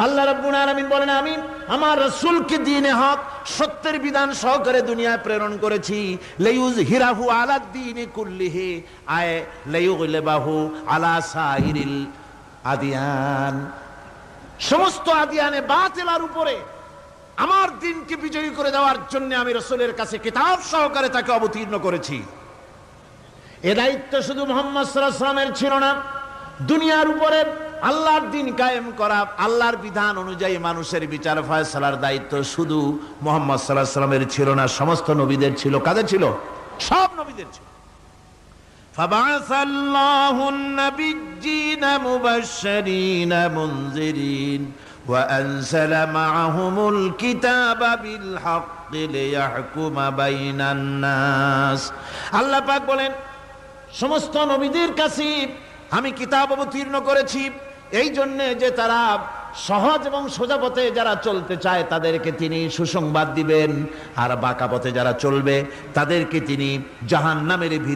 আল্লাহ রাব্বুল আলামিন বলেন, আমি আমার রাসূলকে দ্বীনে হক সত্যের বিধান সহকারে দুনিয়ায় প্রেরণ করেছি। লিইয়ুযহিরাহু আলাদ দ্বীনি কুল্লিহি আয় লিইয়ুগলিবাহু আলা সাইরিল আদিয়ান। সমস্ত আদিয়ানে বাতিলের উপরে আমার দ্বীনকে বিজয়ী করে দেওয়ার জন্য আমি রাসূলের কাছে কিতাব সহকারে তাকে অবতীর্ণ করেছি। এ দায়িত্ব শুধু মুহাম্মদ সাল্লাল্লাহু আলাইহি ওয়াসাল্লামের ছিল না, দুনিয়ার উপরে আল্লাহর দ্বীন কায়েম করা, আল্লাহর বিধান অনুযায়ী মানুষের বিচার ফয়সালার দায়িত্ব শুধু মুহাম্মদ সাল্লাল্লাহু আলাইহি ওয়াসাল্লামের ছিল না, সমস্ত নবীদের ছিল। কাদের ছিল? সব নবীদের ছিল। ফাবাআসাল্লাহু আন-নাবিয়্যিনা মুবাশশিরিনা মুনযিরিন ওয়া আনজালা মা'আহুমুল কিতাবা বিল হাক্কি লিয়াহকুমা বাইনান নাস। আল্লাহ পাক বলেন, সমস্ত নবীদের কাছে আমি কিতাব অবতীর্ণ করেছি এই জন্যে যে তারা সহজ এবং সোজা পথে যারা চলতে চায় তাদেরকে তিনি সুসংবাদ দিবেন, আর বাঁকা পথে যারা চলবে তাদেরকে তিনি জাহান্নামের ভিতরে